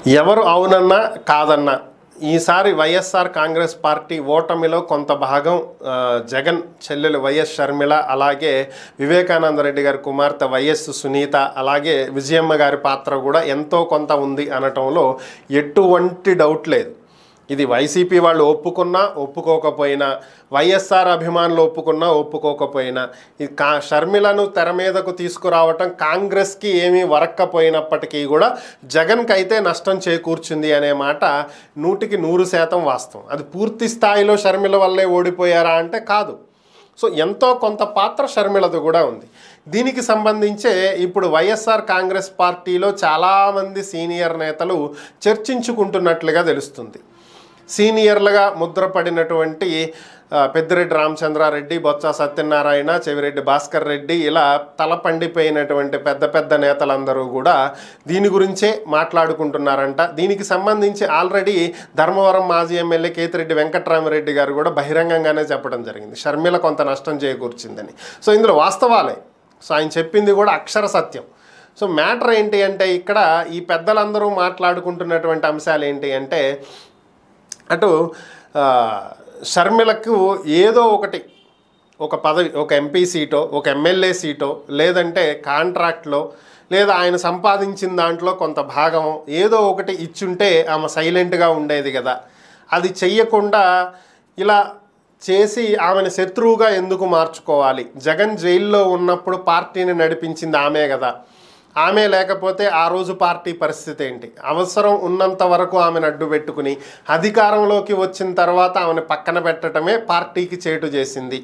ఎవరు అవునన్నా కాదన్నా ఈసారి వైఎస్ఆర్ కాంగ్రెస్ పార్టీ ఓటమిలో కొంత భాగం జగన్ చెల్లెలు వైఎస్ షర్మిల, అలాగే వివేకానంద రెడ్డి గారి కుమార్తె వైఎస్ సునీత, అలాగే విజయమ్మ గారి పాత్ర కూడా ఎంతో కొంత ఉంది అనటంలో ఎటువంటి డౌట్ లేదు. ఇది వైసీపీ వాళ్ళు ఒప్పుకున్నా ఒప్పుకోకపోయినా, వైఎస్ఆర్ అభిమానులు ఒప్పుకున్నా ఒప్పుకోకపోయినా, ఇది షర్మిలను తెర మీదకు తీసుకురావటం కాంగ్రెస్కి ఏమీ వరక్కపోయినప్పటికీ కూడా జగన్కి అయితే నష్టం చేకూర్చుంది అనే మాట 100% వాస్తవం. అది పూర్తి స్థాయిలో షర్మిల వల్లే ఓడిపోయారా అంటే కాదు. సో ఎంతో కొంత పాత్ర షర్మిలది కూడా ఉంది. దీనికి సంబంధించే ఇప్పుడు వైఎస్ఆర్ కాంగ్రెస్ పార్టీలో చాలామంది సీనియర్ నేతలు చర్చించుకుంటున్నట్లుగా తెలుస్తుంది. సీనియర్లుగా ముద్రపడినటువంటి పెద్దిరెడ్డి రామచంద్రారెడ్డి, బొత్స సత్యనారాయణ, చెవిరెడ్డి భాస్కర్ రెడ్డి, ఇలా తలపండిపోయినటువంటి పెద్ద పెద్ద నేతలందరూ కూడా దీని గురించే మాట్లాడుకుంటున్నారంట. దీనికి సంబంధించి ఆల్రెడీ ధర్మవరం మాజీ ఎమ్మెల్యే కేతిరెడ్డి వెంకట్రామరెడ్డి గారు కూడా బహిరంగంగానే చెప్పడం జరిగింది, షర్మిల కొంత నష్టం చేకూర్చిందని. సో ఇందులో వాస్తవాలే. సో ఆయన చెప్పింది కూడా అక్షర సత్యం. సో మ్యాటర్ ఏంటి అంటే, ఇక్కడ ఈ పెద్దలందరూ మాట్లాడుకుంటున్నటువంటి అంశాలు ఏంటి అంటే, అటు షర్మిలకు ఏదో ఒకటి, ఒక పదవి, ఒక ఎంపీ సీటో, ఒక ఎమ్మెల్యే సీటో, లేదంటే కాంట్రాక్ట్లో, లేదా ఆయన సంపాదించిన దాంట్లో కొంత భాగం ఏదో ఒకటి ఇచ్చుంటే ఆమె సైలెంట్గా ఉండేది కదా. అది చెయ్యకుండా ఇలా చేసి ఆమెను శత్రువుగా ఎందుకు మార్చుకోవాలి? జగన్ జైల్లో ఉన్నప్పుడు పార్టీని నడిపించింది ఆమె కదా. ఆమె లేకపోతే ఆ రోజు పార్టీ పరిస్థితి ఏంటి? అవసరం ఉన్నంత వరకు ఆమెను అడ్డు పెట్టుకుని అధికారంలోకి వచ్చిన తర్వాత ఆమెను పక్కన పెట్టడమే పార్టీకి చేటు చేసింది.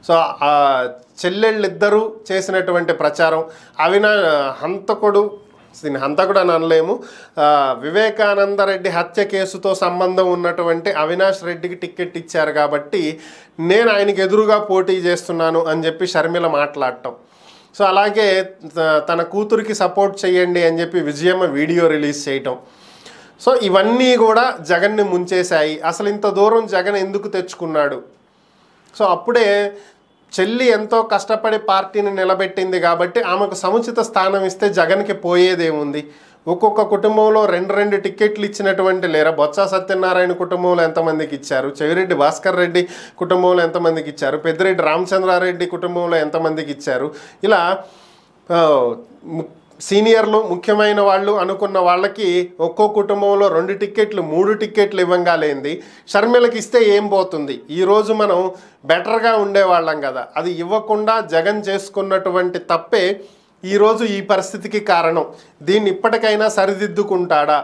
సో చెల్లెళ్ళిద్దరూ చేసినటువంటి ప్రచారం, హంతకుడు అని అనలేము, వివేకానంద రెడ్డి హత్య కేసుతో సంబంధం ఉన్నటువంటి అవినాష్ రెడ్డికి టికెట్ ఇచ్చారు కాబట్టి నేను ఆయనకి ఎదురుగా పోటీ చేస్తున్నాను అని చెప్పి షర్మిల మాట్లాడటం. సో అలాగే తన కూతురికి సపోర్ట్ చేయండి అని చెప్పి విజయమ్మ వీడియో రిలీజ్ చేయటం. సో ఇవన్నీ కూడా జగన్ని ముంచేశాయి. అసలు ఇంత దూరం జగన్ ఎందుకు తెచ్చుకున్నాడు? సో అప్పుడే చెల్లి ఎంతో కష్టపడి పార్టీని నిలబెట్టింది కాబట్టి ఆమెకు సముచిత స్థానం ఇస్తే జగన్కి పోయేదేముంది? ఒక్కొక్క కుటుంబంలో 2 టికెట్లు ఇచ్చినటువంటి లేరా? బొత్స సత్యనారాయణ కుటుంబంలో ఎంతమందికి ఇచ్చారు? చెవిరెడ్డి భాస్కర్ రెడ్డి కుటుంబంలో ఎంతమందికి ఇచ్చారు? పెద్దిరెడ్డి రామచంద్రారెడ్డి కుటుంబంలో ఎంతమందికి ఇచ్చారు? ఇలా సీనియర్లు, ముఖ్యమైన వాళ్ళు అనుకున్న వాళ్ళకి ఒక్కో కుటుంబంలో 2 టికెట్లు 3 టికెట్లు ఇవ్వంగా లేనిది షర్మిలకి ఇస్తే ఏం పోతుంది? ఈరోజు మనం బెటర్గా ఉండేవాళ్ళం కదా. అది ఇవ్వకుండా జగన్ చేసుకున్నటువంటి తప్పే ఈరోజు ఈ పరిస్థితికి కారణం. దీన్ని ఇప్పటికైనా సరిదిద్దుకుంటాడా?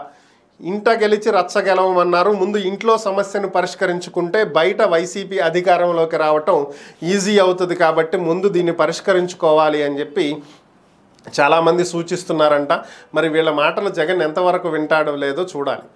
ఇంట గెలిచి రచ్చ గెలవమన్నారు. ముందు ఇంట్లో సమస్యను పరిష్కరించుకుంటే బయట వైసీపీ అధికారంలోకి రావటం ఈజీ అవుతుంది. కాబట్టి ముందు దీన్ని పరిష్కరించుకోవాలి అని చెప్పి చాలామంది సూచిస్తున్నారంట. మరి వీళ్ళ మాటలు జగన్ ఎంతవరకు వింటాడో లేదో చూడాలి.